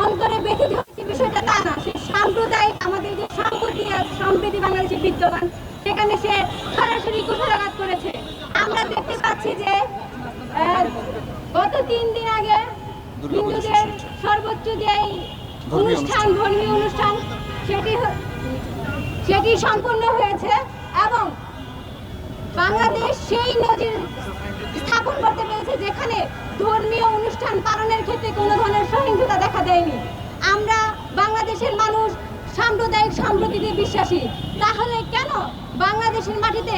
অন্তরে ব্যথিত হচ্ছে বিষয়টা তা না। সে সাম্প্রদায়িক আমাদের যে সম্প্রীতি বাংলাদেশে বিদ্যমান, সেখানে সে সরাসরি কুঠারাঘাত করেছে। আমরা দেখতে পাচ্ছি যে গত 3 দিন আগে হিন্দুদের সর্বোচ্চ যে অনুষ্ঠান, ধর্মীয় অনুষ্ঠান, সেটি সম্পন্ন হয়েছে এবং বাংলাদেশ সেই নজির স্থাপন করতে পেরেছে যেখানে ধর্মীয় অনুষ্ঠান পালনের ক্ষেত্রে কোনো ধরনের সহিংসতা দেখা দেয়নি। আমরা বাংলাদেশের মানুষ সাম্প্রদায়িক সম্প্রীতিতে বিশ্বাসী, তাহলে কেন বাংলাদেশের মাটিতে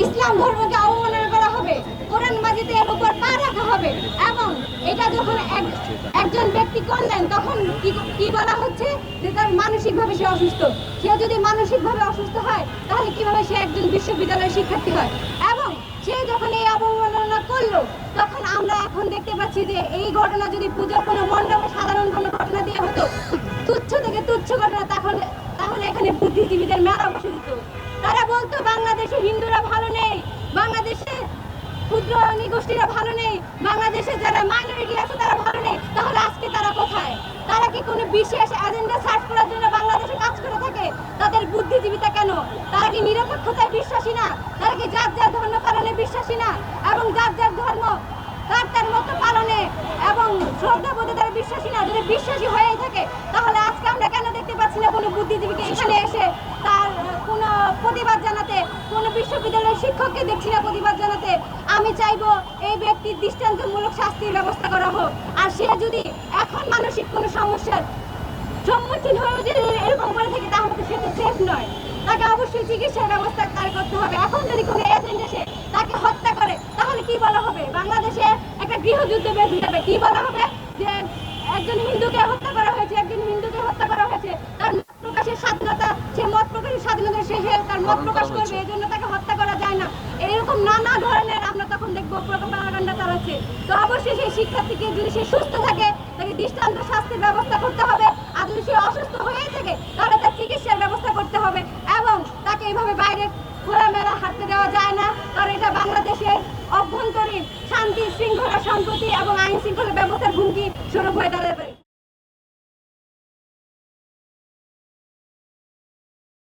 ইসলাম ধর্মকে অবমাননা করা হবে, কোরআন মাজিদে এর উপর পা রাখা হবে? এবং এটা যখন একজন ব্যক্তি করলেন তখন কি বলা হচ্ছে যে তার মানসিকভাবে সে অসুস্থ। সে যদি মানসিকভাবে অসুস্থ হয় তাহলে কিভাবে সে একজন বিশ্ববিদ্যালয়ের শিক্ষার্থী হয়? এবং সে যখন এই অবমাননা করলো তখন আমরা এখন দেখতে পাচ্ছি যে এই ঘটনা যদি পূজার কোনো মণ্ডপে সাধারণ কোনো ঘটনা দিয়ে হতো, তুচ্ছ থেকে তুচ্ছ ঘটনা, তাহলে এখানে বুদ্ধিজীবীদের মেলা বসে দিত। তারা বলতো বাংলাদেশে হিন্দুরা ভালো নেই, বাংলাদেশে ক্ষুদ্র নিগোষ্ঠীরা ভালো নেই, বাংলাদেশে যারা মাইনরিটি আছে তারা ভালো নেই। তাহলে আজকে তারা কোথায়? তারা কি কোনো বিশেষ এজেন্ডা সার্চ করার জন্য বাংলাদেশে কাজ করে থাকে? তাদের বুদ্ধিজীবিতা কেন? তারা কি নিরপেক্ষতায় বিশ্বাসী না? তারা কি যার যার ধর্ম পালনে বিশ্বাসী না? এবং যার যার ধর্ম তার মতো পালনে এবং শ্রদ্ধাবোধে তারা বিশ্বাসী না? যদি বিশ্বাসী হয়েই থাকে তাহলে আজকে আমরা কেন দেখতে পাচ্ছি না কোনো বুদ্ধিজীবীকে এখানে এসে তার কোনো প্রতিবাদ জানাতে? কোনো বিশ্ববিদ্যালয়ের শিক্ষককে দেখছি না প্রতিবাদ জানাতে। আমি চাইবো এই ব্যক্তির দৃষ্টান্তমূলক শাস্তির ব্যবস্থা করা হোক। আর সে যদি এখন মানসিক কোনো সমস্যার সম্মুখীন হয়ে যদি এরকম করে থাকে তাহলে তো সে তো সেফ নয়। তাকে অবশ্যই চিকিৎসার ব্যবস্থা করতে হবে। এখন যদি কোনো এজেন্ট এসে তাকে হত্যা করে তাহলে কি বলা হবে? বাংলাদেশে একটা গৃহযুদ্ধ বেঁধে যাবে। কি বলা হবে? যে একজন হিন্দুকে হত্যা করা হয়েছে, একজন হিন্দুকে হত্যা করা হয়েছে, তার মত প্রকাশের স্বাধীনতা, সে মত প্রকাশের স্বাধীনতা, সে তার মত প্রকাশ করবে, এই জন্য তাকে হত্যা করা যায় না। এরকম নানা ধরনের আমরা তখন দেখবো প্রোপাগান্ডা চালাচ্ছে। তো অবশ্যই সেই শিক্ষার্থীকে যদি সে সুস্থ থাকে তাকে দৃষ্টান্ত শাস্তির ব্যবস্থা করতে হবে। আর যদি সে অসুস্থ হয়ে থাকে তাহলে তার চিকিৎসার ব্যবস্থা করতে হবে এবং তাকে এইভাবে বাইরে খোলামেলা হাঁটতে দেওয়া যায় না। কারণ এটা বাংলাদেশের অভ্যন্তরীণ শান্তি, শৃঙ্খলা, সম্প্রীতি এবং আইন শৃঙ্খলা ব্যবস্থার হুমকি স্বরূপ হয়ে দাঁড়াবে।